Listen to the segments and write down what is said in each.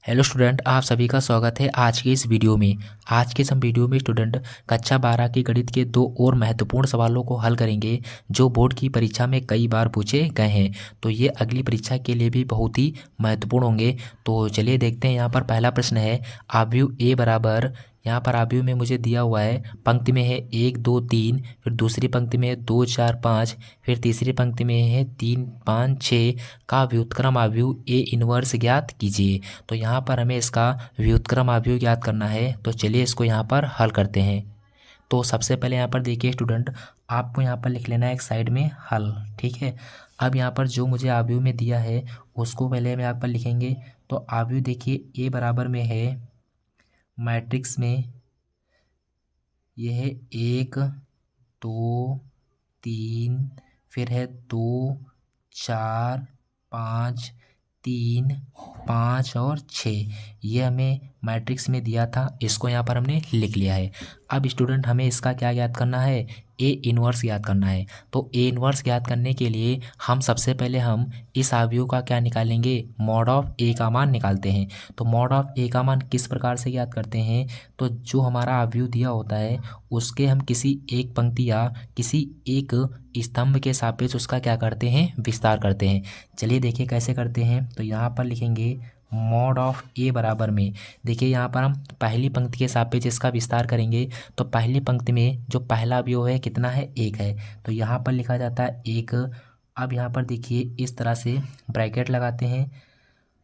Hello student, आप सभी का स्वागत है आज के इस वीडियो में। आज के इस हम वीडियो में स्टूडेंट कक्षा 12 की गणित के दो और महत्वपूर्ण सवालों को हल करेंगे जो बोर्ड की परीक्षा में कई बार पूछे गए हैं। तो ये अगली परीक्षा के लिए भी बहुत ही महत्वपूर्ण होंगे। तो चलिए देखते हैं। यहाँ पर पहला प्रश्न है, आव्यूह ए बराबर, यहाँ पर आव्यूह में मुझे दिया हुआ है, पंक्ति में है 1 2 3, फिर दूसरी पंक्ति में है 2 4 5, फिर तीसरी पंक्ति में है 3 5 6 का व्युत्क्रम आव्यूह ए इनवर्स ज्ञात कीजिए। तो यहाँ पर हमें इसका व्युत्क्रम आव्यूह ज्ञात करना है। तो चलिए इसको यहाँ पर हल करते हैं। तो सबसे पहले यहाँ पर देखिए स्टूडेंट, आपको यहाँ पर लिख लेना है एक साइड में हल, ठीक है। अब यहाँ पर जो मुझे आव्यूह में दिया है उसको पहले हम यहाँ पर लिखेंगे। तो आव्यूह देखिए ए बराबर में है, मैट्रिक्स में ये है 1 2 3, फिर है 2 4 5 3 5 और 6। ये हमें मैट्रिक्स में दिया था, इसको यहाँ पर हमने लिख लिया है। अब स्टूडेंट हमें इसका क्या ज्ञात करना है, ए इनवर्स ज्ञात करना है। तो ए इनवर्स ज्ञात करने के लिए हम सबसे पहले हम इस आव्यूह का क्या निकालेंगे, मॉड ऑफ ए का मान निकालते हैं। तो मॉड ऑफ ए का मान किस प्रकार से ज्ञात करते हैं, तो जो हमारा आव्यूह दिया होता है उसके हम किसी एक पंक्ति या किसी एक स्तंभ के सापेक्ष उसका क्या करते हैं, विस्तार करते हैं। चलिए देखिए कैसे करते हैं। तो यहाँ पर लिखेंगे मॉड ऑफ ए बराबर में, देखिए यहाँ पर हम पहली पंक्ति के सापेक्ष इसका विस्तार करेंगे। तो पहली पंक्ति में जो पहला अवयव है कितना है, 1 है, तो यहाँ पर लिखा जाता है 1। अब यहाँ पर देखिए इस तरह से ब्रैकेट लगाते हैं।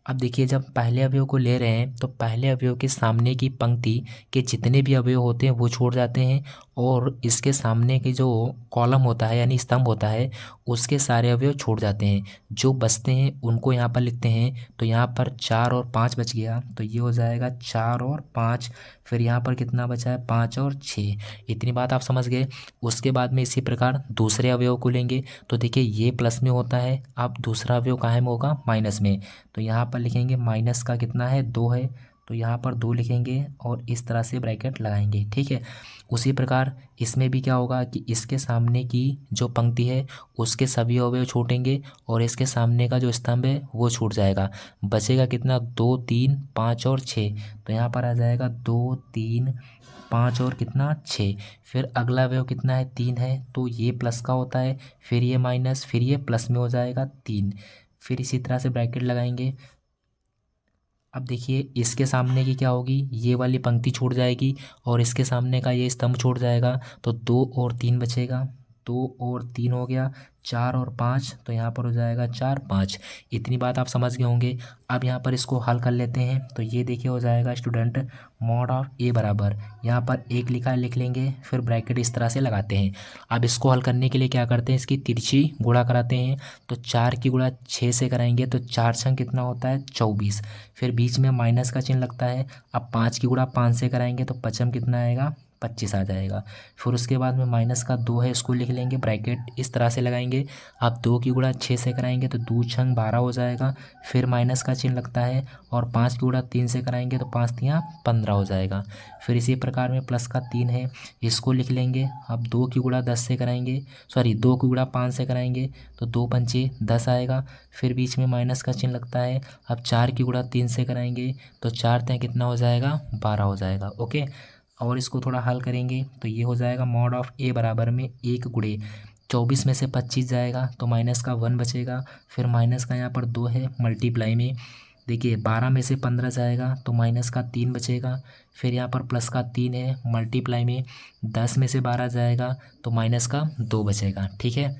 अब देखिए जब पहले अवयव को ले रहे हैं तो पहले अवयव के सामने की पंक्ति के जितने भी अवयव होते हैं वो छोड़ जाते हैं, और इसके सामने के जो कॉलम होता है यानी स्तंभ होता है उसके सारे अवयव छोड़ जाते हैं। जो बचते हैं उनको यहाँ पर लिखते हैं। तो यहाँ पर 4 और 5 बच गया, तो ये हो जाएगा 4 और 5। फिर यहाँ पर कितना बचा है, 5 और 6। इतनी बात आप समझ गए। उसके बाद में इसी प्रकार दूसरे अवयव को लेंगे। तो देखिए ये प्लस में होता है, अब दूसरा अवयव कहाँ में होगा, माइनस में। तो यहाँ पर लिखेंगे माइनस का कितना है, 2 है, तो यहाँ पर 2 लिखेंगे और इस तरह से ब्रैकेट लगाएंगे, ठीक है। उसी प्रकार इसमें भी क्या होगा कि इसके सामने की जो पंक्ति है उसके सभी अवयव छूटेंगे और इसके सामने का जो स्तंभ है वो छूट जाएगा। बचेगा कितना, 2 3 5 और 6। तो यहाँ पर आ जाएगा 2 3 5 और कितना, 6। फिर अगला अवयव कितना है, 3 है, तो ये प्लस का होता है, फिर ये माइनस, फिर ये प्लस में हो जाएगा 3। फिर इसी तरह से ब्रैकेट लगाएंगे। अब देखिए इसके सामने की क्या होगी, ये वाली पंक्ति छूट जाएगी और इसके सामने का ये स्तंभ छूट जाएगा। तो 2 और 3 बचेगा, 2 और 3 हो गया, 4 और 5, तो यहाँ पर हो जाएगा 4 5। इतनी बात आप समझ गए होंगे। अब यहाँ पर इसको हल कर लेते हैं। तो ये देखिए हो जाएगा स्टूडेंट, मॉड ऑफ ए बराबर, यहाँ पर 1 लिखा है, लिख लेंगे, फिर ब्रैकेट इस तरह से लगाते हैं। अब इसको हल करने के लिए क्या करते हैं, इसकी तिरछी गुणा कराते हैं। तो 4 की गुणा 6 से कराएंगे तो 4 छंग कितना होता है, 24। फिर बीच में माइनस का चिन्ह लगता है। अब 5 की गुणा 5 से कराएंगे तो पचम कितना आएगा, 25 आ जाएगा। फिर उसके बाद में माइनस का 2 है, इसको लिख लेंगे, ब्रैकेट इस तरह से लगाएंगे। अब 2 की गुणा 6 से कराएंगे तो 2 छंग 12 हो जाएगा। फिर माइनस का चिन्ह लगता है और 5 की गुणा 3 से कराएंगे तो 5 तियाँ 15 हो जाएगा। फिर इसी प्रकार में प्लस का 3 है, इसको लिख लेंगे। अब 2 की गुणा 10 से कराएंगे, सॉरी 2 की गुणा 5 से कराएंगे तो 2 पंचे 10 आएगा। फिर बीच में माइनस का चिन्ह लगता है। अब 4 की गुणा 3 से कराएंगे तो 4 तियाँ कितना हो जाएगा, 12 हो जाएगा, ओके। और इसको थोड़ा हल करेंगे तो ये हो जाएगा मॉड ऑफ ए बराबर में 1 गुणे 24 में से 25 जाएगा तो माइनस का 1 बचेगा। फिर माइनस का यहाँ पर 2 है, मल्टीप्लाई में देखिए 12 में से 15 जाएगा तो माइनस का 3 बचेगा। फिर यहाँ पर प्लस का 3 है, मल्टीप्लाई में 10 में से 12 जाएगा तो माइनस का 2 बचेगा, ठीक है।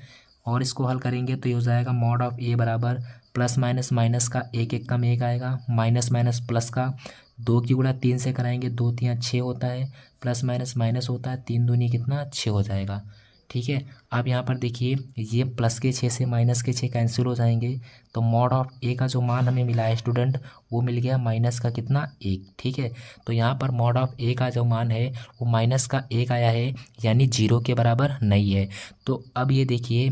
और इसको हल करेंगे तो ये हो जाएगा मॉड ऑफ ए बराबर प्लस माइनस माइनस का 1 1 कम 1 आएगा, माइनस माइनस प्लस का 2 की गुणा 3 से कराएंगे 2 तियाँ 6 होता है, प्लस माइनस माइनस होता है, 3 दूनी कितना, 6 हो जाएगा, ठीक है। अब यहाँ पर देखिए ये प्लस के 6 से माइनस के 6 कैंसिल हो जाएंगे। तो मॉड ऑफ ए का जो मान हमें मिला है स्टूडेंट वो मिल गया माइनस का कितना, 1, ठीक है। तो यहाँ पर मॉड ऑफ ए का जो मान है वो माइनस का 1 आया है, यानी 0 के बराबर नहीं है। तो अब ये देखिए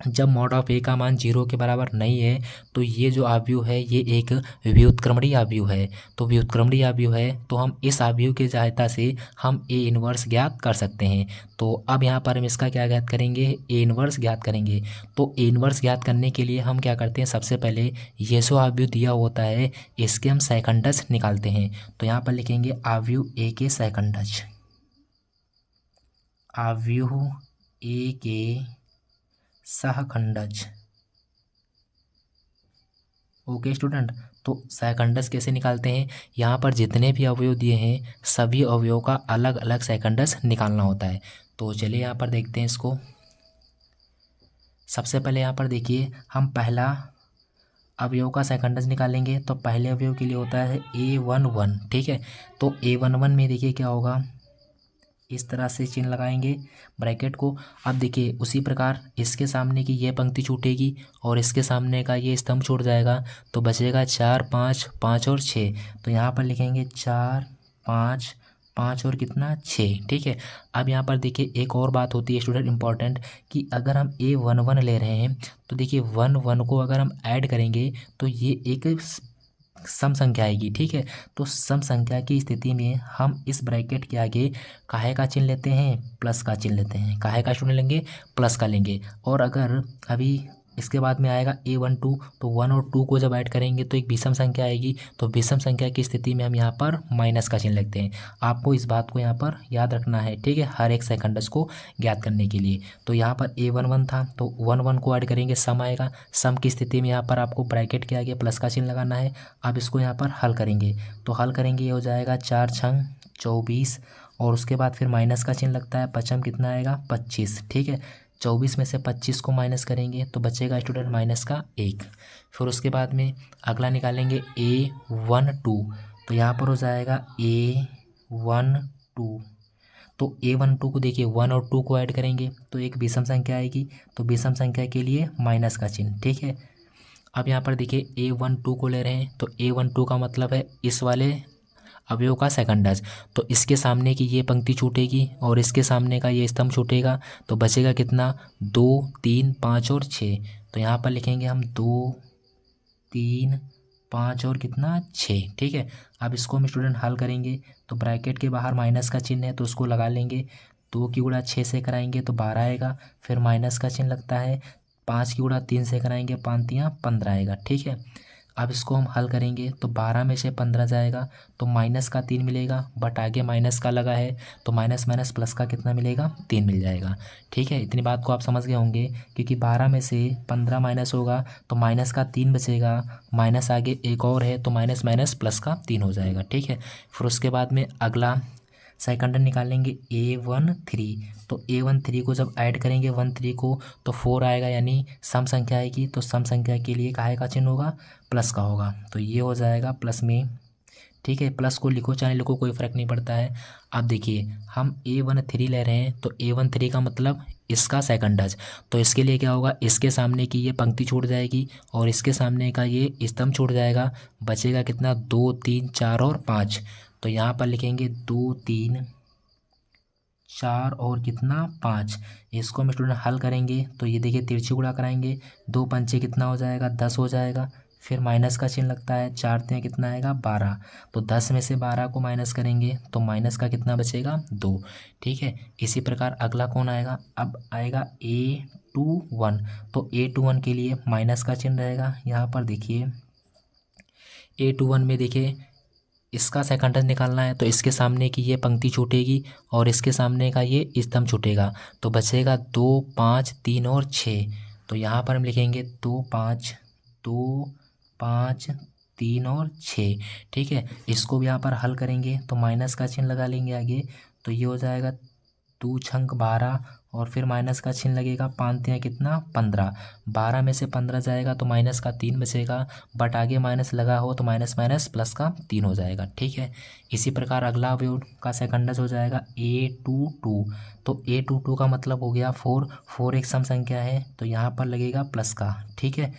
जब मॉड ऑफ ए का मान 0 के बराबर नहीं है तो ये जो आव्यूह है ये एक व्युत्क्रमणीय आव्यूह है। तो व्युत्क्रमणीय आव्यूह है तो हम इस आव्यूह की सहायता से हम ए इनवर्स ज्ञात कर सकते हैं। तो अब यहाँ पर हम इसका क्या ज्ञात करेंगे, ए इनवर्स ज्ञात करेंगे। तो ए इनवर्स ज्ञात करने के लिए हम क्या करते हैं, सबसे पहले ये जो आव्यूह दिया होता है इसके हम सेकंडस निकालते हैं। तो यहाँ पर लिखेंगे आव्यूह ए के सेकंडस, आव्यूह ए के सहखंडज। ओके स्टूडेंट, तो सेकंडस कैसे निकालते हैं, यहाँ पर जितने भी अवयव दिए हैं सभी अवयवों का अलग अलग सेकंडस निकालना होता है। तो चलिए यहाँ पर देखते हैं इसको। सबसे पहले यहाँ पर देखिए हम पहला अवयव का सेकंडस निकालेंगे। तो पहले अवयव के लिए होता है A11, ठीक है। तो A11 में देखिए क्या होगा, इस तरह से चिन्ह लगाएंगे ब्रैकेट को। अब देखिए उसी प्रकार इसके सामने की ये पंक्ति छूटेगी और इसके सामने का ये स्तंभ छूट जाएगा। तो बचेगा 4 5 5 और 6। तो यहाँ पर लिखेंगे 4 5 5 और कितना 6, ठीक है। अब यहाँ पर देखिए एक और बात होती है स्टूडेंट इम्पॉर्टेंट, कि अगर हम A11 ले रहे हैं तो देखिए 1 को अगर हम ऐड करेंगे तो ये एक सम संख्या आएगी, ठीक है। तो सम संख्या की स्थिति में हम इस ब्रैकेट के आगे काहे का चिन्ह लेते हैं, प्लस का चिन्ह लेते हैं। काहे का स्टूडेंट लेंगे, प्लस का लेंगे। और अगर अभी इसके बाद में आएगा A12, तो 1 और 2 को जब ऐड करेंगे तो एक विषम संख्या आएगी। तो विषम संख्या की स्थिति में हम यहाँ पर माइनस का चिन्ह लिखते हैं। आपको इस बात को यहाँ पर याद रखना है, ठीक है, हर एक सेकंडस को ज्ञात करने के लिए। तो यहाँ पर A11 था तो 1 को ऐड करेंगे, सम आएगा। सम की स्थिति में यहाँ पर आपको ब्रैकेट के आगे प्लस का चिन्ह लगाना है। अब इसको यहाँ पर हल करेंगे, तो हल करेंगे ये हो जाएगा 4 छंग 24 और उसके बाद फिर माइनस का चिन्ह लगता है। पचम कितना आएगा 25, ठीक है। 24 में से 25 को माइनस करेंगे तो बचेगा स्टूडेंट माइनस का 1। फिर उसके बाद में अगला निकालेंगे A12, तो यहाँ पर हो जाएगा A12। तो A12 को देखिए 1 और 2 को ऐड करेंगे तो एक विषम संख्या आएगी। तो विषम संख्या के लिए माइनस का चिन्ह, ठीक है। अब यहाँ पर देखिए A12 को ले रहे हैं तो A12 का मतलब है इस वाले अवयव का सेकंडस। तो इसके सामने की ये पंक्ति छूटेगी और इसके सामने का ये स्तंभ छूटेगा। तो बचेगा कितना 2 3 5 और 6। तो यहाँ पर लिखेंगे हम 2 3 5 और कितना 6, ठीक है। अब इसको हम स्टूडेंट हल करेंगे तो ब्रैकेट के बाहर माइनस का चिन्ह है तो उसको लगा लेंगे। 2 की गुणा 6 से कराएंगे तो 12 आएगा, फिर माइनस का चिन्ह लगता है। 5 की गुणा 3 से कराएंगे 5 तियाँ 15 आएगा, ठीक है। अब इसको हम हल करेंगे तो 12 में से 15 जाएगा तो माइनस का 3 मिलेगा, बट आगे माइनस का लगा है तो माइनस माइनस प्लस का कितना मिलेगा 3 मिल जाएगा, ठीक है। इतनी बात को आप समझ गए होंगे, क्योंकि 12 में से 15 माइनस होगा तो माइनस का 3 बचेगा, माइनस आगे एक और है तो माइनस माइनस प्लस का 3 हो जाएगा, ठीक है। फिर उसके बाद में अगला सेकंड निकालेंगे A13। तो A13 को जब ऐड करेंगे 13 को तो 4 आएगा, यानी सम संख्या आएगी। तो सम संख्या के लिए काहे का चिन्ह होगा, प्लस का होगा। तो ये हो जाएगा प्लस में, ठीक है। प्लस को लिखो चाहे लिखो कोई फ़र्क नहीं पड़ता है। अब देखिए हम A13 ले रहे हैं तो A13 का मतलब इसका सेकंडस। तो इसके लिए क्या होगा, इसके सामने की ये पंक्ति छूट जाएगी और इसके सामने का ये स्तंभ छूट जाएगा। बचेगा कितना 2 3 4 और 5। तो यहाँ पर लिखेंगे 2 3 4 और कितना 5। इसको हम स्टूडेंट हल करेंगे तो ये देखिए तिरछी गुणा कराएंगे, 2 पंचे कितना हो जाएगा 10 हो जाएगा। फिर माइनस का चिन्ह लगता है, 4 तियाँ कितना आएगा 12। तो 10 में से 12 को माइनस करेंगे तो माइनस का कितना बचेगा 2, ठीक है। इसी प्रकार अगला कौन आएगा, अब आएगा A21। तो A21 के लिए माइनस का चिन्ह रहेगा। यहाँ पर देखिए A21 में देखिए इसका सेकंडस निकालना है तो इसके सामने की ये पंक्ति छूटेगी और इसके सामने का ये स्तंभ छूटेगा। तो बचेगा 2 5 3 और 6। तो यहाँ पर हम लिखेंगे 2 5 2 5 3 और 6, ठीक है। इसको भी यहाँ पर हल करेंगे तो माइनस का चिन्ह लगा लेंगे आगे। तो ये हो जाएगा 2 छंक 12 और फिर माइनस का चिन्ह लगेगा, 5 तियाँ कितना 15। 12 में से 15 जाएगा तो माइनस का 3 बचेगा, बट आगे माइनस लगा हो तो माइनस माइनस प्लस का 3 हो जाएगा, ठीक है। इसी प्रकार अगला अवयव का सेकंडस हो जाएगा A22। तो A22 का मतलब हो गया 4 एक सम संख्या है तो यहाँ पर लगेगा प्लस का, ठीक है।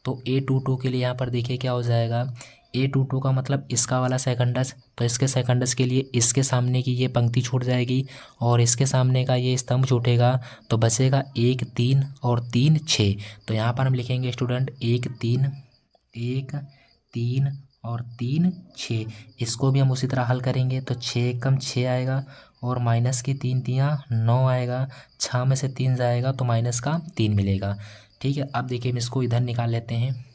तो A22 के लिए यहाँ पर देखिए क्या हो जाएगा, A22 का मतलब इसका वाला सेकंडस, तो इसके सेकंडस के लिए इसके सामने की ये पंक्ति छूट जाएगी और इसके सामने का ये स्तंभ छूटेगा, तो बचेगा 1 3 और 3 6। तो यहाँ पर हम लिखेंगे स्टूडेंट 1 3 और 3 6। इसको भी हम उसी तरह हल करेंगे, तो 6 कम 6 आएगा और माइनस की 3 तियाँ 9 आएगा, 6 में से 3 जाएगा तो माइनस का 3 मिलेगा। ठीक है, अब देखिए हम इसको इधर निकाल लेते हैं।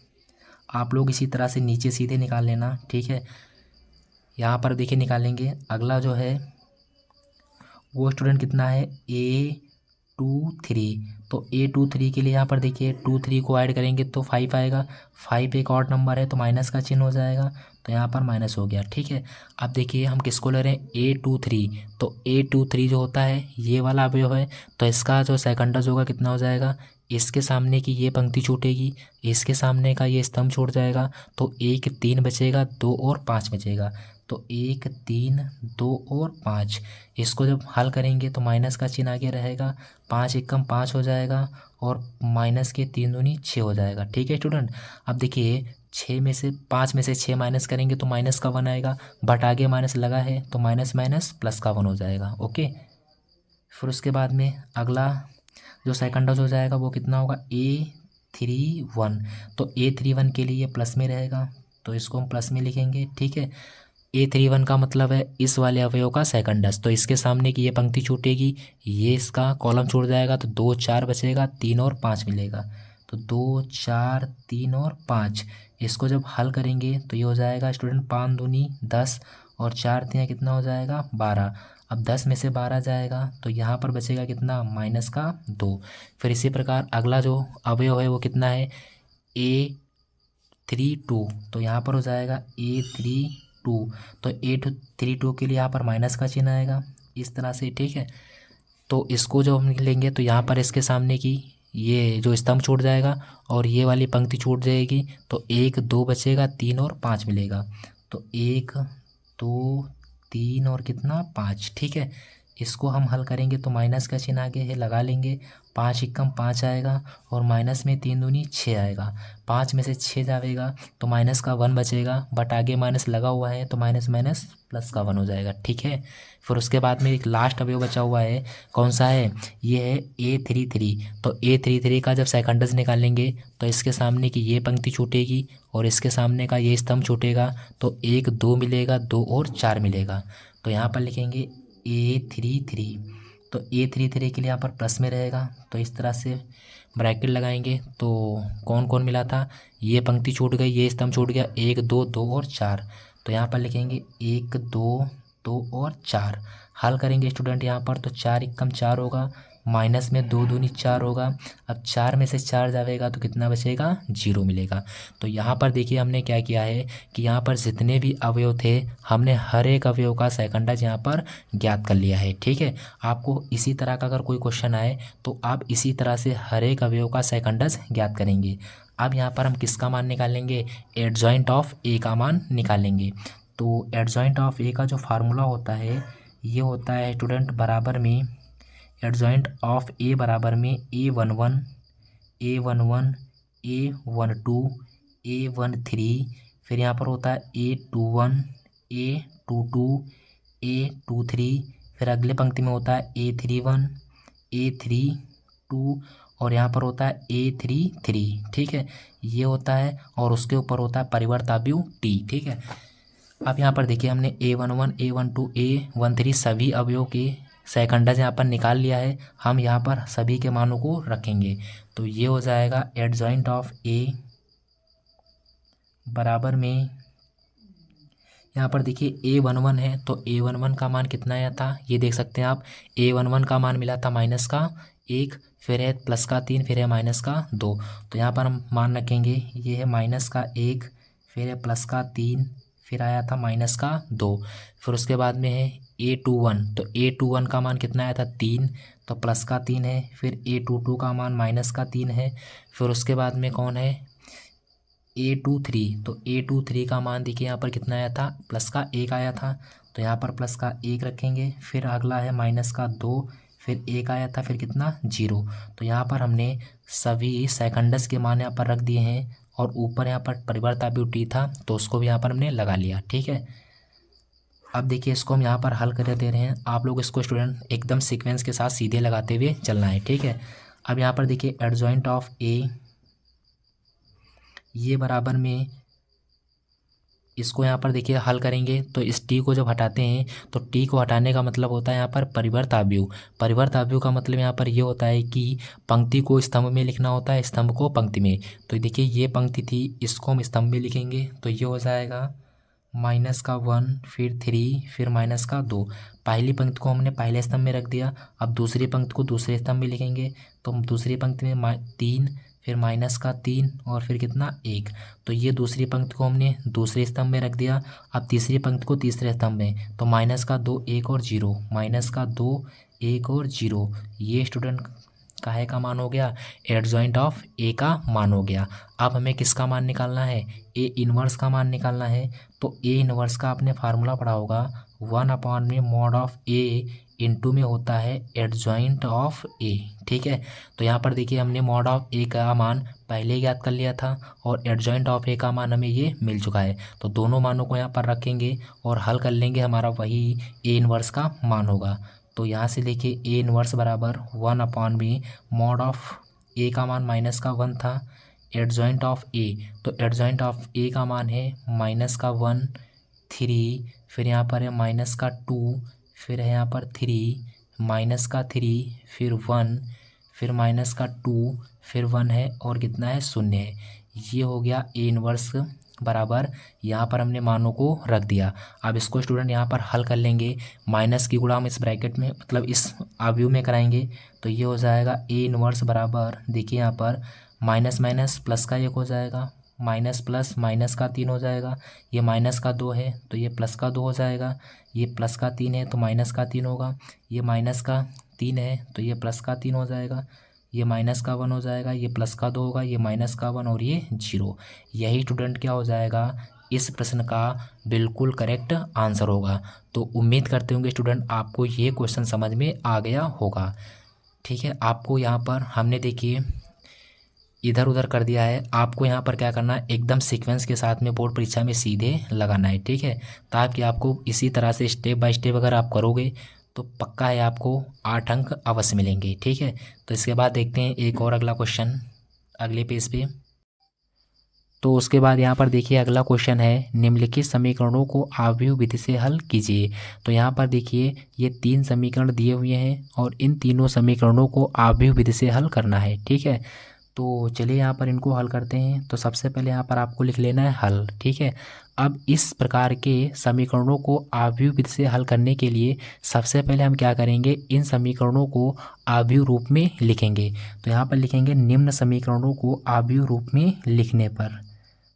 आप लोग इसी तरह से नीचे सीधे निकाल लेना। ठीक है, यहाँ पर देखिए निकालेंगे। अगला जो है वो स्टूडेंट कितना है, A23। तो A23 के लिए यहाँ पर देखिए 2 3 को ऐड करेंगे तो 5 आएगा। 5 एक ऑड नंबर है तो माइनस का चिन्ह हो जाएगा, तो यहाँ पर माइनस हो गया। ठीक है, अब देखिए हम किसको ले रहे हैं, A23। तो A23 जो होता है ये वाला अवयव है, तो इसका जो सेकंडस होगा कितना हो जाएगा, इसके सामने की ये पंक्ति छूटेगी, इसके सामने का ये स्तंभ छूट जाएगा, तो 1 3 बचेगा, 2 और 5 बचेगा। तो 1 3 2 और 5, इसको जब हल करेंगे तो माइनस का चिन्ह आगे रहेगा, 5 एकम 5 हो जाएगा और माइनस के 3 दूनी 6 हो जाएगा। ठीक है स्टूडेंट, अब देखिए 6 में से 5 में से 6 माइनस करेंगे तो माइनस का 1 आएगा, बट आगे माइनस लगा है तो माइनस माइनस प्लस का 1 हो जाएगा। ओके, फिर उसके बाद में अगला जो सेकंडस हो जाएगा वो कितना होगा, A31। तो A31 के लिए प्लस में रहेगा, तो इसको हम प्लस में लिखेंगे। ठीक है, A31 का मतलब है इस वाले अवयव का सेकंडस, तो इसके सामने की ये पंक्ति छूटेगी, ये इसका कॉलम छूट जाएगा, तो 2 4 बचेगा, 3 और 5 मिलेगा। तो 2 4 3 और 5, इसको जब हल करेंगे तो ये हो जाएगा स्टूडेंट 5 दूनी 10 और 4 तियाँ कितना हो जाएगा, 12। अब 10 में से 12 जाएगा तो यहाँ पर बचेगा कितना, माइनस का 2। फिर इसी प्रकार अगला जो अवयव है वो कितना है, A32। तो यहाँ पर हो जाएगा A32। तो A32 के लिए यहाँ पर माइनस का चिन्ह आएगा इस तरह से। ठीक है, तो इसको जब हम लेंगे तो यहाँ पर इसके सामने की ये जो स्तंभ छूट जाएगा और ये वाली पंक्ति छूट जाएगी, तो 1 2 बचेगा, 3 और 5 मिलेगा। तो 1 2 3 और कितना, 5। ठीक है, इसको हम हल करेंगे तो माइनस का चिन्ह आगे है, लगा लेंगे। 5 एकम 5 आएगा और माइनस में 3 दूनी 6 आएगा, 5 में से 6 जाएगा तो माइनस का 1 बचेगा, बट आगे माइनस लगा हुआ है तो माइनस माइनस प्लस का 1 हो जाएगा। ठीक है, फिर उसके बाद में एक लास्ट अवयव बचा हुआ है, कौन सा है, ये है A33। तो A33 का जब सेकंडस निकालेंगे तो इसके सामने की ये पंक्ति छूटेगी और इसके सामने का ये स्तंभ छूटेगा, तो 1 2 मिलेगा, 2 और 4 मिलेगा। तो यहाँ पर लिखेंगे A33। तो A33 के लिए यहाँ पर प्लस में रहेगा, तो इस तरह से ब्रैकेट लगाएंगे। तो कौन कौन मिला था, ये पंक्ति छूट गई, ये स्तंभ छूट गया, 1 2 2 और 4। तो यहाँ पर लिखेंगे 1 2 2 और 4। हल करेंगे स्टूडेंट यहाँ पर, तो 4 एकम 4 होगा, माइनस में 2 दूनी 4 होगा। अब 4 में से 4 जाएगा तो कितना बचेगा, 0 मिलेगा। तो यहाँ पर देखिए हमने क्या किया है कि यहाँ पर जितने भी अवयव थे हमने हर एक अवयव का सेकंडस यहाँ पर ज्ञात कर लिया है। ठीक है, आपको इसी तरह का अगर कोई क्वेश्चन आए तो आप इसी तरह से हर एक अवयव का सेकंडस ज्ञात करेंगे। अब यहाँ पर हम किसका मान निकालेंगे, एडजॉइंट ऑफ ए का मान निकालेंगे। तो एडजॉइंट ऑफ ए का जो फार्मूला होता है ये होता है स्टूडेंट बराबर में, एडजॉइंट ऑफ ए बराबर में A11 A11 A12 A13, फिर यहाँ पर होता है A21 A22 A23, फिर अगले पंक्ति में होता है A31 A32 और यहाँ पर होता है A33। ठीक है, ये होता है और उसके ऊपर होता है परिवर्ताव्यु T। ठीक है, अब यहाँ पर देखिए हमने A11 A12 A13 सभी अवयव के सेकंडस यहाँ पर निकाल लिया है, हम यहाँ पर सभी के मानों को रखेंगे। तो ये हो जाएगा एडजॉइंट ऑफ ए बराबर में, यहाँ पर देखिए A11 है तो A11 का मान कितना आया था, ये देख सकते हैं आप। A11 का मान मिला था माइनस का 1, फिर है प्लस का 3, फिर है माइनस का 2। तो यहाँ पर हम मान रखेंगे, ये है माइनस का 1, फिर है प्लस का 3, फिर आया था माइनस का 2। फिर उसके बाद में है A21। तो A21 का मान कितना आया था, 3, तो प्लस का 3 है। फिर A22 का मान माइनस का 3 है। फिर उसके बाद में कौन है, A23। तो A23 का मान देखिए यहाँ पर कितना आया था, प्लस का 1 आया था, तो यहाँ पर प्लस का 1 रखेंगे। फिर अगला है माइनस का 2, फिर 1 आया था, फिर कितना 0। तो यहाँ पर हमने सभी सेकंडस के मान यहाँ पर रख दिए हैं और ऊपर यहाँ पर परिवर्त आव्यूह टी था तो उसको भी यहाँ पर हमने लगा लिया। ठीक है, अब देखिए इसको हम यहाँ पर हल कर दे रहे हैं। आप लोग इसको स्टूडेंट एकदम सीक्वेंस के साथ सीधे लगाते हुए चलना है। ठीक है, अब यहाँ पर देखिए एडजॉइंट ऑफ ए, ये बराबर में इसको यहाँ पर देखिए हल करेंगे तो इस टी को जब हटाते हैं तो टी को हटाने का मतलब होता है यहाँ पर परिवर्त आव्यूह। परिवर्त आव्यूह का मतलब यहाँ पर ये होता है कि पंक्ति को स्तंभ में लिखना होता है, स्तंभ को पंक्ति में। तो देखिए ये पंक्ति थी, इसको हम स्तंभ में लिखेंगे तो ये हो जाएगा -1, फिर 3, फिर -2। पहली पंक्ति को हमने पहले स्तंभ में रख दिया। अब दूसरी पंक्ति को दूसरे स्तंभ में लिखेंगे तो हम दूसरी पंक्ति में 3, फिर -3 और फिर कितना 1। तो ये दूसरी पंक्ति को हमने दूसरे स्तंभ में रख दिया। अब तीसरी पंक्ति को तीसरे स्तंभ में, तो -2, 1 और 0, -2, 1 और 0। ये स्टूडेंट काहे का मान हो गया, एडजॉइंट ऑफ ए का मान हो गया। अब हमें किसका मान निकालना है, ए इनवर्स का मान निकालना है। तो ए इनवर्स का आपने फार्मूला पढ़ा होगा 1/mod(a) इंटू में होता है एडजॉइंट ऑफ ए। ठीक है, तो यहाँ पर देखिए हमने मॉड ऑफ ए का मान पहले याद कर लिया था और एडजॉइंट ऑफ ए का मान हमें ये मिल चुका है। तो दोनों मानों को यहाँ पर रखेंगे और हल कर लेंगे, हमारा वही ए इनवर्स का मान होगा। तो यहाँ से देखिए ए इनवर्स बराबर 1/b, मॉड ऑफ ए का मान -1 था, एडजॉइंट ऑफ ए, तो एडजॉइंट ऑफ ए का मान है -1, 3, फिर यहाँ पर है -2, फिर है यहाँ पर 3, -3, फिर 1, फिर -2, फिर 1 है और कितना है 0 है। ये हो गया ए इनवर्स बराबर, यहाँ पर हमने मानों को रख दिया। अब इसको स्टूडेंट यहाँ पर हल कर लेंगे, माइनस की गुणा हम इस ब्रैकेट में मतलब इस आव्यूह में कराएंगे तो ये हो जाएगा ए इनवर्स बराबर, देखिए यहाँ पर माइनस माइनस प्लस का 1 हो जाएगा, माइनस प्लस माइनस का 3 हो जाएगा, ये माइनस का 2 है तो ये प्लस का 2 हो जाएगा, ये प्लस का 3 है तो माइनस का 3 होगा, ये माइनस का 3 है तो ये प्लस का 3 हो जाएगा, ये माइनस का 1 हो जाएगा, ये प्लस का 2 होगा, ये माइनस का 1 और ये 0। यही स्टूडेंट क्या हो जाएगा, इस प्रश्न का बिल्कुल करेक्ट आंसर होगा। तो उम्मीद करते होंगे स्टूडेंट आपको ये क्वेश्चन समझ में आ गया होगा। ठीक है, आपको यहाँ पर हमने देखिए इधर उधर कर दिया है, आपको यहाँ पर क्या करना है, एकदम सीक्वेंस के साथ में बोर्ड परीक्षा में सीधे लगाना है। ठीक है, ताकि आपको इसी तरह से स्टेप बाय स्टेप अगर आप करोगे तो पक्का है आपको 8 अंक अवश्य मिलेंगे। ठीक है, तो इसके बाद देखते हैं एक और अगला क्वेश्चन अगले पेज पे। तो उसके बाद यहाँ पर देखिए अगला क्वेश्चन है, निम्नलिखित समीकरणों को आव्यूह विधि से हल कीजिए। तो यहाँ पर देखिए ये 3 समीकरण दिए हुए हैं और इन तीनों समीकरणों को आव्यूह विधि से हल करना है। ठीक है, तो चलिए यहाँ पर इनको हल करते हैं। तो सबसे पहले यहाँ पर आपको लिख लेना है हल। ठीक है, अब इस प्रकार के समीकरणों को आव्यूह विधि से हल करने के लिए सबसे पहले हम क्या करेंगे, इन समीकरणों को आव्यूह रूप में लिखेंगे। तो यहाँ पर लिखेंगे निम्न समीकरणों को आव्यूह रूप में लिखने पर,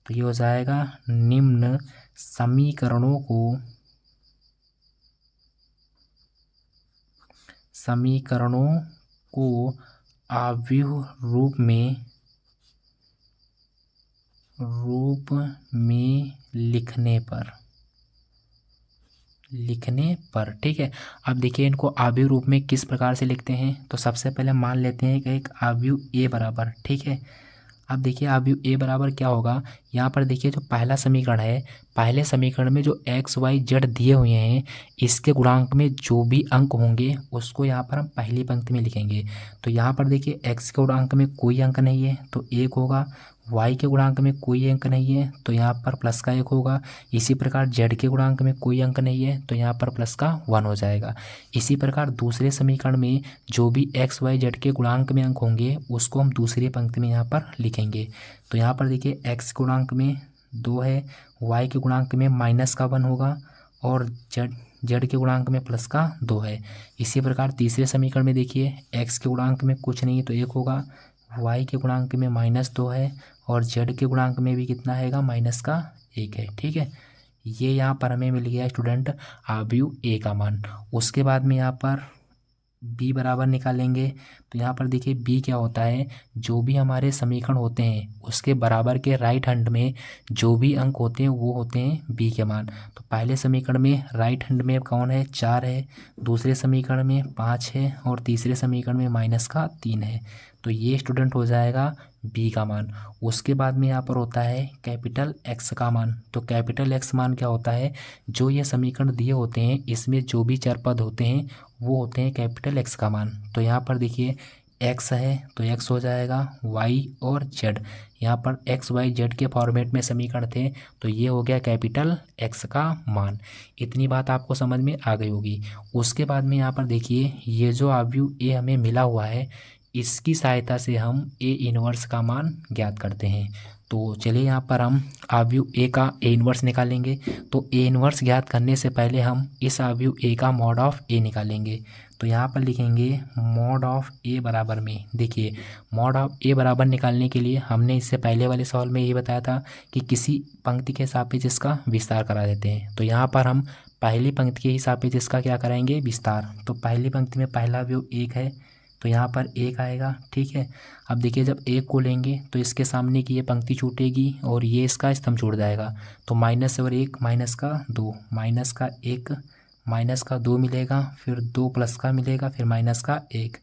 तो ये हो जाएगा निम्न समीकरणों को आव्यूह रूप में लिखने पर। ठीक है, अब देखिए इनको आव्यूह रूप में किस प्रकार से लिखते हैं। तो सबसे पहले मान लेते हैं कि एक आव्यूह ए बराबर, ठीक है, अब देखिए आव्यूह ए बराबर क्या होगा, यहाँ पर देखिए जो पहला समीकरण है, पहले समीकरण में जो एक्स वाई जेड दिए हुए हैं इसके गुणांक में जो भी अंक होंगे उसको यहाँ पर हम पहली पंक्ति में लिखेंगे। तो यहाँ पर देखिए एक्स के गुणांक में कोई अंक नहीं है तो 1 होगा, वाई के गुणांक में कोई अंक नहीं है तो यहाँ पर प्लस का 1 होगा, इसी प्रकार जेड के गुणांक में कोई अंक नहीं है तो यहाँ पर प्लस का 1 हो जाएगा। इसी प्रकार दूसरे समीकरण में जो भी एक्स वाई जेड के गुणांक में अंक होंगे उसको हम दूसरी पंक्ति में यहाँ पर लिखेंगे। तो यहाँ पर देखिए एक्स गुणांक में 2 है, वाई के गुणांक में माइनस का 1 होगा और जेड के गुणांक में प्लस का 2 है। इसी प्रकार तीसरे समीकरण में देखिए एक्स के गुणांक में कुछ नहीं तो 1 होगा, वाई के गुणांक में -2 है और जेड के गुणांक में भी कितना हैगा, माइनस का 1 है। ठीक है, ये यहाँ पर हमें मिल गया स्टूडेंट आव्यूह ए का मान। उसके बाद में यहाँ पर बी बराबर निकालेंगे। तो यहाँ पर देखिए बी क्या होता है, जो भी हमारे समीकरण होते हैं उसके बराबर के राइट हैंड में जो भी अंक होते हैं वो होते हैं बी के मान। तो पहले समीकरण में राइट हैंड में कौन है, 4 है, दूसरे समीकरण में 5 है और तीसरे समीकरण में -3 है। तो ये स्टूडेंट हो जाएगा बी का मान। उसके बाद में यहाँ पर होता है कैपिटल एक्स का मान। तो कैपिटल एक्स मान क्या होता है, जो ये समीकरण दिए होते हैं इसमें जो भी चर पद होते हैं वो होते हैं कैपिटल एक्स का मान। तो यहाँ पर देखिए एक्स है तो एक्स हो जाएगा, वाई और जेड, यहाँ पर एक्स वाई जेड के फॉर्मेट में समीकरण थे तो ये हो गया कैपिटल एक्स का मान। इतनी बात आपको समझ में आ गई होगी। उसके बाद में यहाँ पर देखिए ये जो अवयव ए हमें मिला हुआ है इसकी सहायता से हम ए इनवर्स का मान ज्ञात करते हैं। तो चलिए यहाँ पर हम अवयव ए का ए इनवर्स निकालेंगे। तो ए इनवर्स ज्ञात करने से पहले हम इस अवयव ए का मॉड ऑफ ए निकालेंगे। तो यहाँ पर लिखेंगे मॉड ऑफ ए बराबर में, देखिए मॉड ऑफ ए बराबर निकालने के लिए हमने इससे पहले वाले सवाल में ये बताया था कि किसी पंक्ति के सापेक्ष इसका विस्तार करा देते हैं। तो यहाँ पर हम पहली पंक्ति के ही सापेक्ष इसका क्या कराएंगे, विस्तार। तो पहली पंक्ति में पहला अवयव एक है तो यहाँ पर एक आएगा, ठीक है। अब देखिए जब एक को लेंगे तो इसके सामने की ये पंक्ति छूटेगी और ये इसका स्तंभ छूट जाएगा। तो माइनस और एक माइनस का दो, माइनस का एक माइनस का दो मिलेगा, फिर दो प्लस का मिलेगा, फिर माइनस का एक,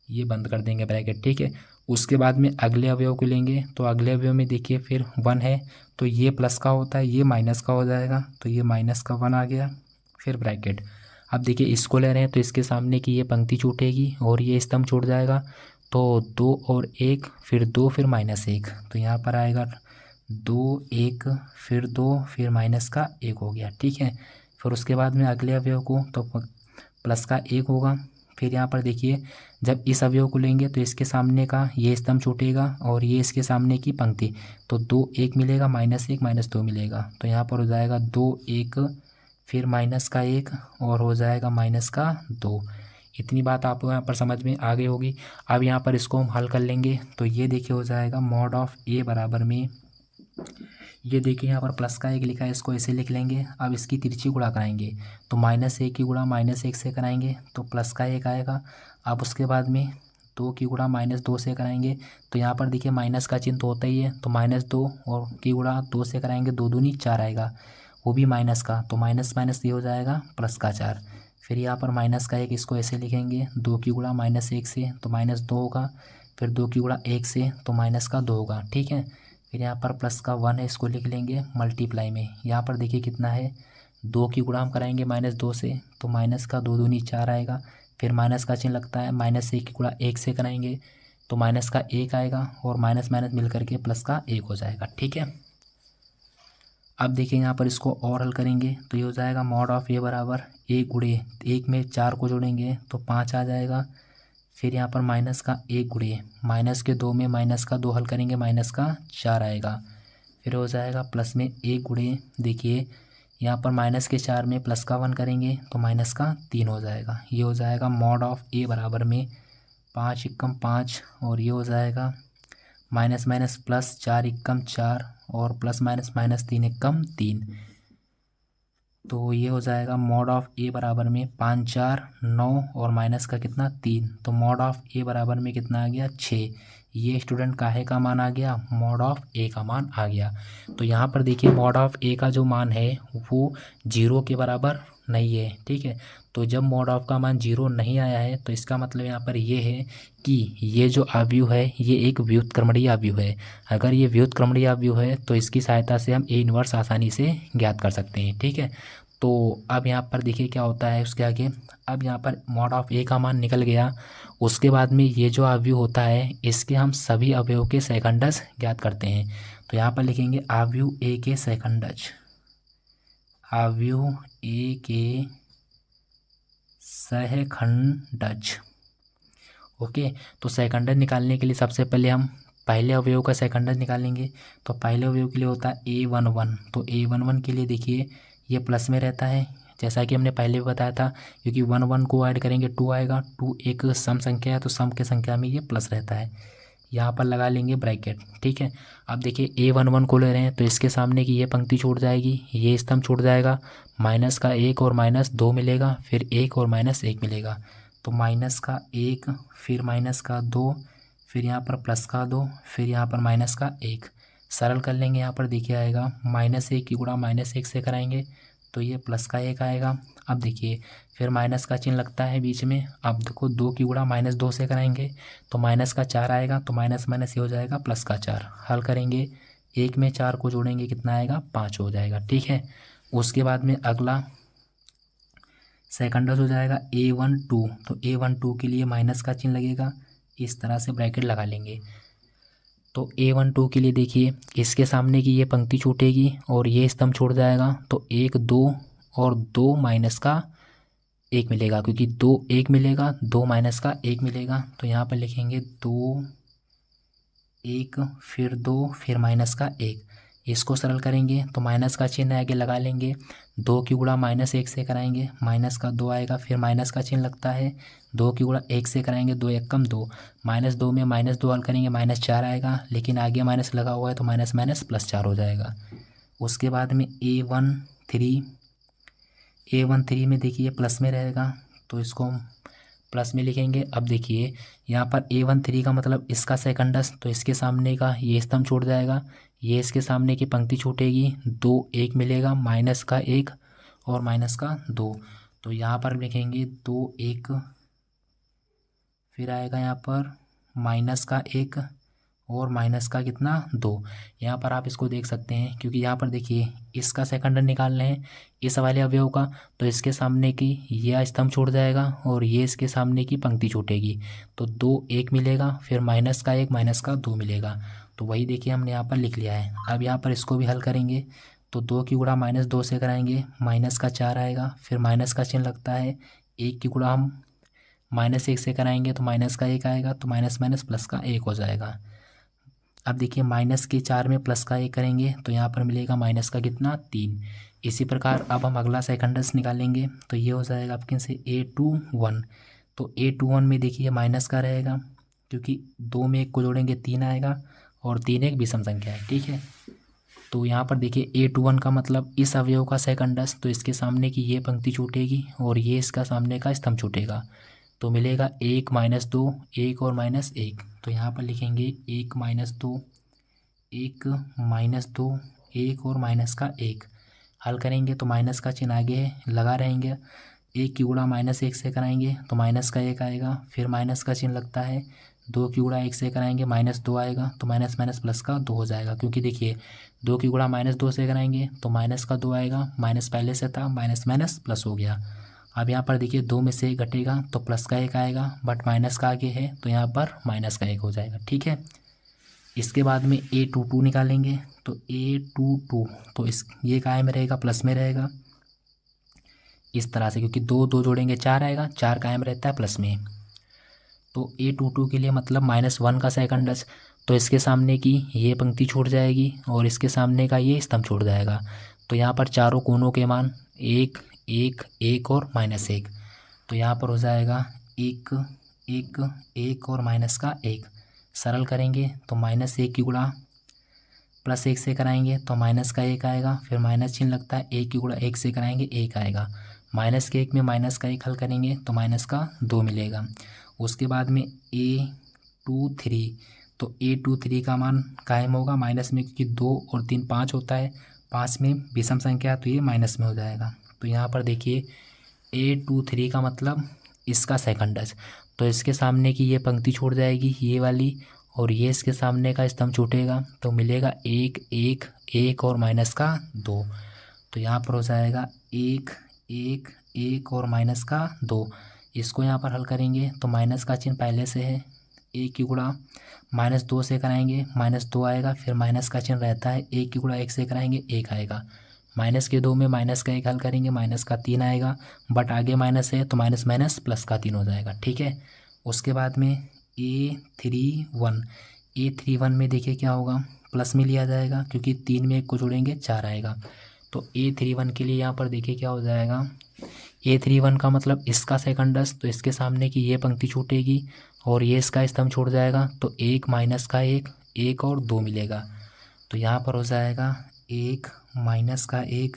ये बंद कर देंगे ब्रैकेट, ठीक है। उसके बाद में अगले अवयव को लेंगे तो अगले अवयव में देखिए फिर वन है तो ये प्लस का होता है, ये माइनस का हो जाएगा, तो ये माइनस का वन आ गया, फिर ब्रैकेट। अब देखिए इसको ले रहे हैं तो इसके सामने की ये पंक्ति छूटेगी और ये स्तंभ छूट जाएगा। तो दो और एक, फिर दो, फिर माइनस एक, तो यहाँ पर आएगा दो एक, फिर दो, फिर माइनस का एक हो गया, ठीक है। फिर उसके बाद में अगले अवयव को तो प्लस का एक होगा। फिर यहाँ पर देखिए जब इस अवयव को लेंगे तो इसके सामने का ये स्तंभ छूटेगा और ये इसके सामने की पंक्ति, तो दो एक मिलेगा, माइनस एक माइनस दो मिलेगा, तो यहाँ पर हो जाएगा दो एक, फिर माइनस का एक और हो जाएगा माइनस का दो। इतनी बात आपको यहाँ पर समझ में आ गई होगी। अब यहाँ पर इसको हम हल कर लेंगे तो ये देखिए हो जाएगा मॉड ऑफ ए बराबर में, ये देखिए यहाँ पर प्लस का एक लिखा है इसको ऐसे लिख लेंगे। अब इसकी तिरछी गुणा कराएंगे तो माइनस एक की गुणा माइनस एक से कराएंगे तो प्लस का एक आएगा। अब उसके बाद में दो की गुणा माइनस दो से कराएंगे तो यहाँ पर देखिए माइनस का चिन्ह तो होता ही है, तो माइनस दो और की गुणा दो से कराएंगे, दो दूनी चार आएगा, वो भी माइनस का, तो माइनस माइनस ये हो जाएगा प्लस का चार। फिर यहाँ पर माइनस का एक इसको ऐसे लिखेंगे, दो की गुणा माइनस एक से तो माइनस दो होगा, फिर दो की गुणा एक से तो माइनस का दो होगा, ठीक है। फिर यहाँ पर प्लस का वन है इसको लिख लेंगे मल्टीप्लाई में। यहाँ पर देखिए कितना है, दो की गुणा हम कराएंगे माइनस दो से तो माइनस का दो दूनी चार आएगा, फिर माइनस का चिन्ह लगता है, माइनस एक की गुणा एक से कराएंगे तो माइनस का एक आएगा और माइनस माइनस मिल करके प्लस का एक हो जाएगा, ठीक है। अब देखिए यहाँ पर इसको और हल करेंगे तो ये हो जाएगा मॉड ऑफ ए बराबर एक गुणे एक में चार को जोड़ेंगे तो पाँच आ जाएगा। फिर यहाँ पर माइनस का एक गुणे माइनस के दो में माइनस का दो हल करेंगे माइनस का चार आएगा। फिर हो जाएगा प्लस में एक गुणे, देखिए यहाँ पर माइनस के चार में प्लस का वन करेंगे तो माइनस का तीन हो जाएगा। ये हो जाएगा मॉड ऑफ ए बराबर में पाँच इक्कम पाँच और ये हो जाएगा माइनस माइनस प्लस चार इक्कम चार और प्लस माइनस माइनस तीन इक्कम तीन। तो ये हो जाएगा मॉड ऑफ ए बराबर में पाँच चार नौ और माइनस का कितना तीन, तो मॉड ऑफ ए बराबर में कितना आ गया छः। ये स्टूडेंट काहे का मान आ गया, मॉड ऑफ ए का मान आ गया। तो यहाँ पर देखिए मॉड ऑफ ए का जो मान है वो जीरो के बराबर नहीं है, ठीक है। तो जब मॉड ऑफ का मान जीरो नहीं आया है तो इसका मतलब यहाँ पर ये है कि ये जो अवयव है ये एक व्युत्क्रमणीय अवयव है। अगर ये व्युत्क्रमणीय अवयव है तो इसकी सहायता से हम ए इनवर्स आसानी से ज्ञात कर सकते हैं, ठीक है। तो अब यहाँ पर देखिए क्या होता है उसके आगे। अब यहाँ पर मॉड ऑफ ए का मान निकल गया, उसके बाद में ये जो अवयव होता है इसके हम सभी अवयव के सेकंडस ज्ञात करते हैं। तो यहाँ पर लिखेंगे अवयव ए के सेकंडज, अवयव ए के सहखंडज। ओके, तो सेकंडज निकालने के लिए सबसे पहले हम पहले अवयव का सेकंडज निकालेंगे। तो पहले अवयव के लिए होता है ए वन वन, तो ए वन वन के लिए देखिए ये प्लस में रहता है जैसा कि हमने पहले भी बताया था, क्योंकि वन वन को ऐड करेंगे टू आएगा, टू एक सम संख्या है तो सम के संख्या में ये प्लस रहता है। यहाँ पर लगा लेंगे ब्रैकेट, ठीक है। अब देखिए ए वन वन को ले रहे हैं तो इसके सामने की ये पंक्ति छूट जाएगी, ये स्तंभ छूट जाएगा, माइनस का एक और माइनस दो मिलेगा, फिर एक और माइनस एक मिलेगा, तो माइनस का एक, फिर माइनस का दो, फिर यहाँ पर प्लस का दो, फिर यहाँ पर माइनस का एक। सरल कर लेंगे, यहाँ पर देखिए आएगा माइनस एक की गुणा माइनस एक से कराएंगे तो ये प्लस का एक आएगा। अब देखिए फिर माइनस का चिन्ह लगता है बीच में। अब देखो 2 की गुणा -2 से कराएंगे तो माइनस का 4 आएगा, तो माइनस माइनस ये हो जाएगा प्लस का 4। हल करेंगे, 1 में 4 को जोड़ेंगे कितना आएगा, 5 हो जाएगा। ठीक है, उसके बाद में अगला सेकंडस हो जाएगा A12। तो A12 के लिए माइनस का चिन्ह लगेगा, इस तरह से ब्रैकेट लगा लेंगे। तो A12 के लिए देखिए इसके सामने की ये पंक्ति छूटेगी और ये स्तंभ छूट जाएगा, तो 1 2 और 2 माइनस का 1 मिलेगा, क्योंकि 2 1 मिलेगा, 2 माइनस का 1 मिलेगा। तो यहाँ पर लिखेंगे 2 1 फिर 2 फिर माइनस का 1। इसको सरल करेंगे तो माइनस का चिन्ह आगे लगा लेंगे, 2 की गुणा -1 से कराएंगे, माइनस का 2 आएगा, फिर माइनस का चिन्ह लगता है, 2 की गुणा 1 से कराएंगे, 2 1 कम 2, -2 में -2 हल करेंगे, -4 आएगा, लेकिन आगे माइनस लगा हुआ है तो माइनस माइनस +4 हो जाएगा। उसके बाद में A13 में देखिए प्लस में रहेगा, तो इसको हम प्लस में लिखेंगे। अब देखिए यहाँ पर A13 का मतलब इसका सेकंडस, तो इसके सामने का ये स्तंभ छूट जाएगा, ये इसके सामने की पंक्ति छूटेगी, 2 1 मिलेगा, माइनस का 1 और माइनस का 2। तो यहाँ पर लिखेंगे 2 1, फिर आएगा यहाँ पर माइनस का 1 और माइनस का कितना 2। यहाँ पर आप इसको देख सकते हैं, क्योंकि यहाँ पर देखिए इसका सेकंड निकालना है इस वाले अवयव का, तो इसके सामने की यह स्तंभ छूट जाएगा और ये इसके सामने की पंक्ति छूटेगी, तो 2 1 मिलेगा, फिर माइनस का 1 माइनस का 2 मिलेगा। तो वही देखिए हमने यहाँ पर लिख लिया है। अब यहाँ पर इसको भी हल करेंगे, तो 2 की गुणा -2 से कराएंगे, माइनस का 4 आएगा, फिर माइनस का चिन्ह लगता है, 1 की गुणा हम -1 से कराएंगे तो माइनस का 1 आएगा, तो माइनस माइनस प्लस का 1 हो जाएगा। अब देखिए माइनस के 4 में प्लस का 1 करेंगे तो यहाँ पर मिलेगा माइनस का कितना 3। इसी प्रकार अब हम अगला सेकंडस निकालेंगे, तो ये हो जाएगा आपके से A21। तो A21 में देखिए माइनस का रहेगा, क्योंकि 2 में 1 को जोड़ेंगे 3 आएगा और 3 एक विषम संख्या है। ठीक है, तो यहाँ पर देखिए A21 का मतलब इस अवयव का सेकंडस, तो इसके सामने की ये पंक्ति छूटेगी और ये इसका सामने का स्तंभ छूटेगा, तो मिलेगा 1 -2 1 और -1। तो यहाँ पर लिखेंगे 1 -2 1 -2 1 और माइनस का 1। हल करेंगे तो माइनस का चिन्ह आगे लगा रहेंगे, 1 की गुणा -1 से कराएंगे तो माइनस का 1 आएगा, फिर माइनस का चिन्ह लगता है, 2 की गुणा 1 से कराएंगे -2 आएगा, तो माइनस माइनस प्लस का 2 हो जाएगा, क्योंकि देखिए 2 की गुणा -2 से कराएंगे तो माइनस का 2 आएगा, माइनस पहले से था, माइनस माइनस प्लस हो गया। अब यहाँ पर देखिए 2 में से 1 घटेगा तो प्लस का 1 आएगा, बट माइनस का आगे है तो यहाँ पर माइनस का 1 हो जाएगा। ठीक है, इसके बाद में A22 निकालेंगे, तो A22 तो इस ये काय में रहेगा, प्लस में रहेगा, इस तरह से, क्योंकि 2 2 जोड़ेंगे 4 आएगा, 4 कायम रहता है प्लस में। तो A22 के लिए मतलब -1 का सेकंडस, तो इसके सामने की ये पंक्ति छूट जाएगी और इसके सामने का ये स्तंभ छूट जाएगा। तो यहाँ पर चारों कोनों के मान 1 1 1 और -1, तो यहाँ पर हो जाएगा 1 1 1 और माइनस का 1। सरल करेंगे तो -1 की गुणा +1 से कराएंगे तो माइनस का 1 आएगा, फिर माइनस चिन्ह लगता है, 1 की गुणा 1 से कराएंगे 1 आएगा, माइनस के 1 में माइनस का 1 हल करेंगे तो माइनस का 2 मिलेगा। उसके बाद में A23, तो A23 का मान कायम होगा माइनस में, क्योंकि 2 और 3 5 होता है, 5 में विषम संख्या तो ये माइनस में हो जाएगा। तो यहाँ पर देखिए A23 का मतलब इसका सेकंडस, तो इसके सामने की ये पंक्ति छोड़ जाएगी ये वाली, और ये इसके सामने का स्तंभ छूटेगा, तो मिलेगा 1 1 1 और माइनस का 2। तो यहाँ पर हो जाएगा 1 1 1 और माइनस का 2। इसको यहाँ पर हल करेंगे तो माइनस का चिन्ह पहले से है, 1 की गुणा -2 से कराएंगे -2 आएगा, फिर माइनस का चिन्ह रहता है, 1 की गुणा 1 से कराएंगे 1 आएगा, माइनस के 2 में माइनस का 1 हल करेंगे माइनस का 3 आएगा, बट आगे माइनस है तो माइनस माइनस प्लस का 3 हो जाएगा। ठीक है, उसके बाद में A31 में देखिए क्या होगा, प्लस में लिया जाएगा, क्योंकि 3 में 1 को जोड़ेंगे 4 आएगा। तो A31 के लिए यहाँ पर देखिए क्या हो जाएगा, A31 का मतलब इसका सेकंडस, तो इसके सामने की ये पंक्ति छूटेगी और ये इसका स्तंभ छूट जाएगा, तो 1 माइनस का 1 1 और 2 मिलेगा। तो यहाँ पर हो जाएगा 1 माइनस का 1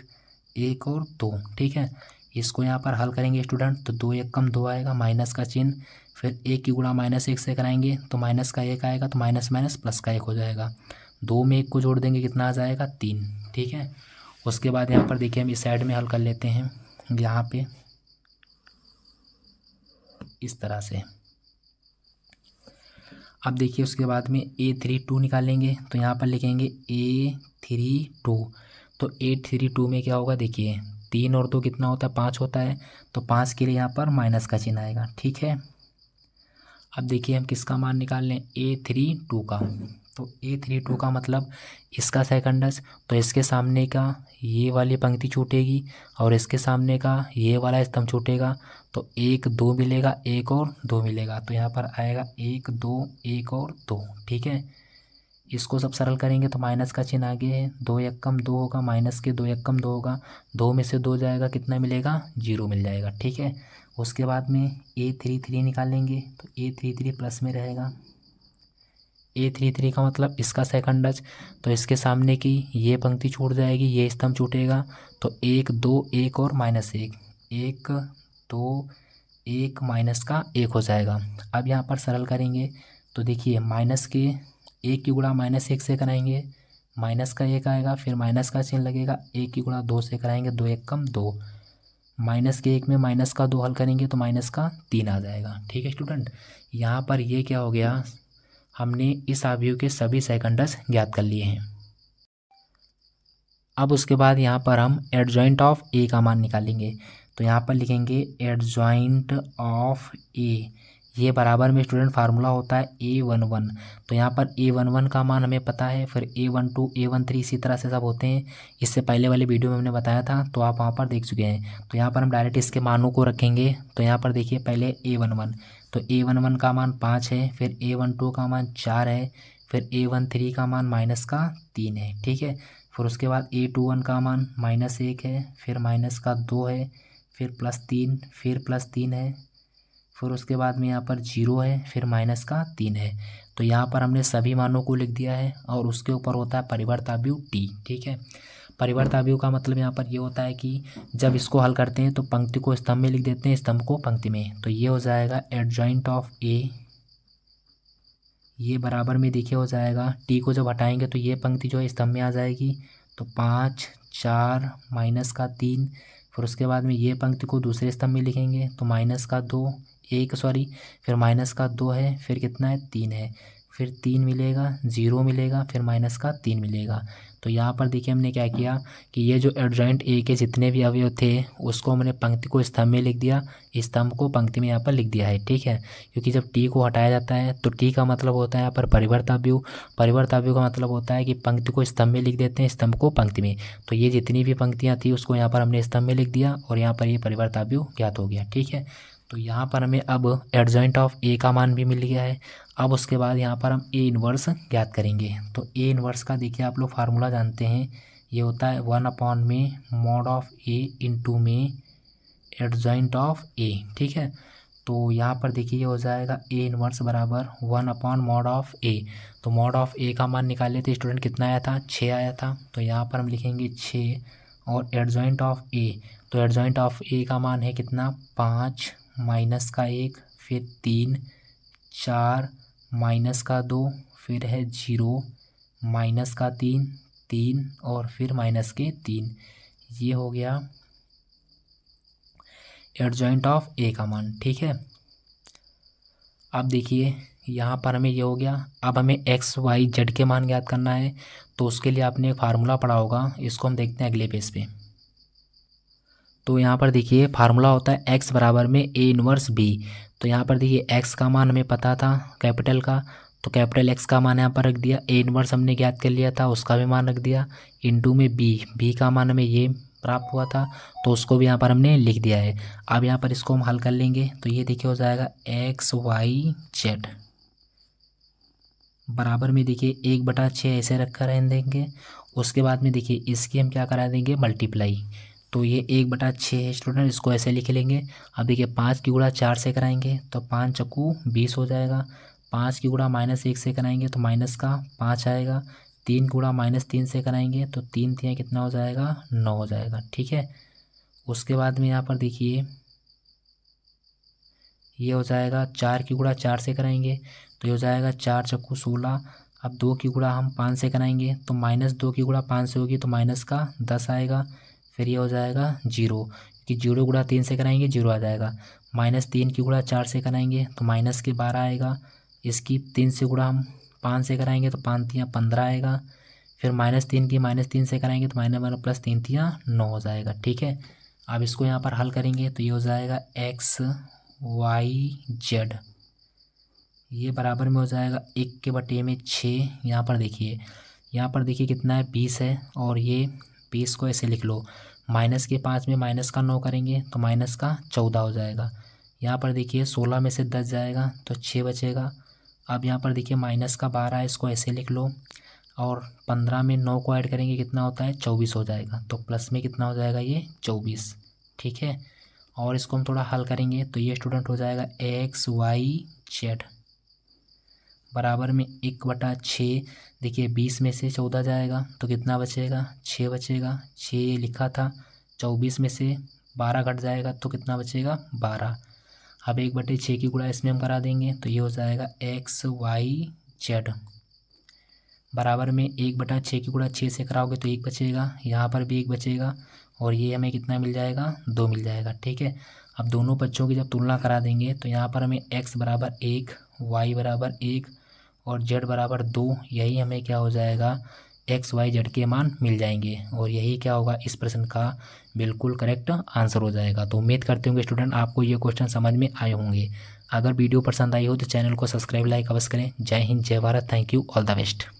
1 और 2। ठीक है, इसको यहाँ पर हल करेंगे स्टूडेंट, तो 2 1 कम 2 आएगा, माइनस का चिन्ह, फिर 1 की गुणा -1 से कराएंगे तो माइनस का 1 आएगा, तो माइनस माइनस प्लस का 1 हो जाएगा, 2 में 1 को जोड़ देंगे कितना आ जाएगा 3। ठीक है, उसके बाद यहाँ पर देखिए हम इस साइड में हल कर लेते हैं, यहाँ पे इस तरह से। अब देखिए उसके बाद में A32 निकालेंगे, तो यहाँ पर लिखेंगे A32। तो A32 में क्या होगा, देखिए 3 और 2 कितना होता है, 5 होता है। तो 5 के लिए यहाँ पर माइनस का चिन्ह आएगा, ठीक है। अब देखिए हम किसका मान निकाल लें, A32 का। तो A32 का मतलब इसका सेकंडस, तो इसके सामने का ये वाली पंक्ति छूटेगी और इसके सामने का ये वाला स्तंभ छूटेगा। तो 1 2 मिलेगा, 1 और 2 मिलेगा, तो यहाँ पर आएगा 1 2 1 और 2, ठीक है। इसको सब सरल करेंगे तो माइनस का चिन्ह आगे है, 2 एकम 2 होगा, माइनस के 2 एकम 2 होगा, 2 में से 2 जाएगा, कितना मिलेगा, 0 मिल जाएगा, ठीक है। उसके बाद में A33 निकालेंगे, तो A33 प्लस में रहेगा। A33 का मतलब इसका सेकंडज, तो इसके सामने की ये पंक्ति छूट जाएगी, ये स्तंभ छूटेगा। तो 1 2 1 और -1, 1 2 1 माइनस का 1 हो जाएगा। अब यहाँ पर सरल करेंगे तो देखिए माइनस के 1 की गुणा -1 से कराएंगे, माइनस का 1 आएगा, फिर माइनस का चिन्ह लगेगा, 1 की गुणा 2 से कराएंगे, 2 एकम 2, माइनस के 1 में माइनस का 2 हल करेंगे तो माइनस का 3 आ जाएगा, ठीक है स्टूडेंट। यहाँ पर ये क्या हो गया, हमने इस आव्यूह के सभी सेकंडस ज्ञात कर लिए हैं। अब उसके बाद यहाँ पर हम एडजॉइंट ऑफ ए का मान निकालेंगे, तो यहाँ पर लिखेंगे एडजॉइंट ऑफ ए, ये बराबर में स्टूडेंट फार्मूला होता है A11। तो यहाँ पर A11 का मान हमें पता है, फिर A12 A13 इसी तरह से सब होते हैं। इससे पहले वाले वीडियो में हमने बताया था, तो आप वहाँ पर देख चुके हैं। तो यहाँ पर हम डायरेक्ट इसके मानों को रखेंगे। तो यहाँ पर देखिए पहले A11, तो A11 का मान 5 है, फिर A12 का मान 4 है, फिर A13 का मान -3 है, ठीक है। फिर उसके बाद A21 का मान -1 है, फिर -2 है, फिर +3, फिर +3 है, फिर उसके बाद में यहाँ पर 0 है, फिर -3 है। तो यहाँ पर हमने सभी मानों को लिख दिया है और उसके ऊपर होता है परिवर्ताव्यूह T, ठीक है। परिवर्ताव्यूह का मतलब यहाँ पर ये होता है कि जब इसको हल करते हैं तो पंक्ति को स्तंभ में लिख देते हैं, स्तंभ को पंक्ति में। तो ये हो जाएगा एडजॉइंट ऑफ ए, ये बराबर में देखिए हो जाएगा, T को जब हटाएंगे तो ये पंक्ति जो है स्तंभ में आ जाएगी। तो 5 4 -3, फिर उसके बाद में ये पंक्ति को दूसरे स्तंभ में लिखेंगे तो -2 1 सॉरी, फिर -2 है, फिर कितना है 3 है, फिर 3 मिलेगा, 0 मिलेगा, फिर -3 मिलेगा। तो यहाँ पर देखिए हमने क्या किया कि ये जो एडजॉइंट ए के जितने भी अवयव थे उसको हमने पंक्ति को स्तंभ में लिख दिया, स्तंभ को पंक्ति में यहाँ पर लिख दिया है, ठीक है। क्योंकि जब टी को हटाया जाता है तो टी का मतलब होता है यहाँ पर परिवर्ताव्यूह, परिवर्ताव्यूह का मतलब होता है कि पंक्ति को स्तंभ में लिख देते हैं, स्तंभ को पंक्ति में। तो ये जितनी भी पंक्तियाँ थी उसको यहाँ पर हमने स्तंभ में लिख दिया और यहाँ पर ये परिवर्ताव्यूह ज्ञात हो गया, ठीक है। तो यहाँ पर हमें अब एडजॉइंट ऑफ ए का मान भी मिल गया है। अब उसके बाद यहाँ पर हम ए इन्वर्स ज्ञात करेंगे। तो ए इन्वर्स का देखिए आप लोग फार्मूला जानते हैं, ये होता है 1 में मॉड ऑफ ए इंटू में एडजॉइंट ऑफ ए, ठीक है। तो यहाँ पर देखिए ये हो जाएगा ए इन्वर्स बराबर 1 मॉड ऑफ ए। तो मॉड ऑफ ए का मान निकाले थे स्टूडेंट, कितना आया था, 6 आया था। तो यहाँ पर हम लिखेंगे 6 और एडजॉइंट ऑफ ए, तो एडजॉइंट ऑफ ए का मान है कितना, 5 -1, फिर 3 4 -2, फिर है 0 -3 3 और फिर -3। ये हो गया एडजॉइंट ऑफ ए का मान, ठीक है। अब देखिए यहाँ पर हमें ये हो गया। अब हमें एक्स वाई जेड के मान ज्ञात करना है, तो उसके लिए आपने एक फार्मूला पढ़ा होगा, इसको हम देखते हैं अगले पेज पे। तो यहाँ पर देखिए फार्मूला होता है x बराबर में ए इनवर्स बी। तो यहाँ पर देखिए x का मान हमें पता था कैपिटल का, तो कैपिटल X का मान यहाँ पर रख दिया, ए इनवर्स हमने ज्ञात कर लिया था उसका भी मान रख दिया, इनटू में बी का मान हमें ये प्राप्त हुआ था तो उसको भी यहाँ पर हमने लिख दिया है। अब यहाँ पर इसको हम हल कर लेंगे तो ये देखिए हो जाएगा XYZ बराबर में देखिए 1/6 ऐसे रखा रहने देंगे। उसके बाद में देखिए इसकी हम क्या करा देंगे, मल्टीप्लाई। तो ये 1/6 है स्टूडेंट, इसको ऐसे लिख लेंगे। अब देखिए 5 की गुणा 4 से कराएंगे तो 5 चक्कू 20 हो जाएगा, 5 की गुणा -1 से कराएंगे तो माइनस का 5 आएगा, 3 गुणा -3 से कराएंगे तो 3 3 कितना हो जाएगा, 9 हो जाएगा, ठीक है। उसके बाद में यहाँ पर देखिए ये हो जाएगा 4 की गुणा 4 से कराएंगे तो ये हो जाएगा 4 चक्कू 16, अब 2 की गुणा हम 5 से कराएंगे तो -2 की गुणा 5 से होगी तो माइनस का 10 आएगा। फिर ये हो जाएगा 0, कि 0 गुणा 3 से कराएंगे 0 आ जाएगा। -3 की गुणा 4 से कराएंगे तो माइनस के 12 आएगा। इसकी 3 से गुणा हम 5 से कराएंगे तो 5 तियाँ 15 आएगा। फिर -3 की -3 से कराएंगे तो +3 तियाँ 9 हो जाएगा। ठीक है, अब इसको यहाँ पर हल करेंगे तो ये हो जाएगा XYZ, ये बराबर में हो जाएगा 1/6। यहाँ पर देखिए कितना है 20 है, और ये 20 को ऐसे लिख लो। -5 में -9 करेंगे तो -14 हो जाएगा। यहाँ पर देखिए 16 में से 10 जाएगा तो 6 बचेगा। अब यहाँ पर देखिए -12 है, इसको ऐसे लिख लो, और 15 में 9 को ऐड करेंगे कितना होता है 24 हो जाएगा। तो प्लस में कितना हो जाएगा ये 24। ठीक है, और इसको हम थोड़ा हल करेंगे तो ये स्टूडेंट हो जाएगा XYZ बराबर में 1/6। देखिए 20 में से 14 जाएगा तो कितना बचेगा 6 बचेगा। 6 लिखा था, 24 में से 12 घट जाएगा तो कितना बचेगा 12। अब 1/6 की गुणा इसमें हम करा देंगे तो ये हो जाएगा XYZ बराबर में 1/6 की गुणा 6 से कराओगे तो 1 बचेगा, यहाँ पर भी 1 बचेगा, और ये हमें कितना मिल जाएगा 2 मिल जाएगा। ठीक है, अब दोनों बच्चों की जब तुलना करा देंगे तो यहाँ पर हमें x बराबर 1, y बराबर 1 और z बराबर 2, यही हमें क्या हो जाएगा XYZ के मान मिल जाएंगे, और यही क्या होगा इस प्रश्न का बिल्कुल करेक्ट आंसर हो जाएगा। तो उम्मीद करते होंगे स्टूडेंट आपको ये क्वेश्चन समझ में आए होंगे। अगर वीडियो पसंद आई हो तो चैनल को सब्सक्राइब लाइक अवश्य करें। जय हिंद, जय Bharat, thank you, all the best.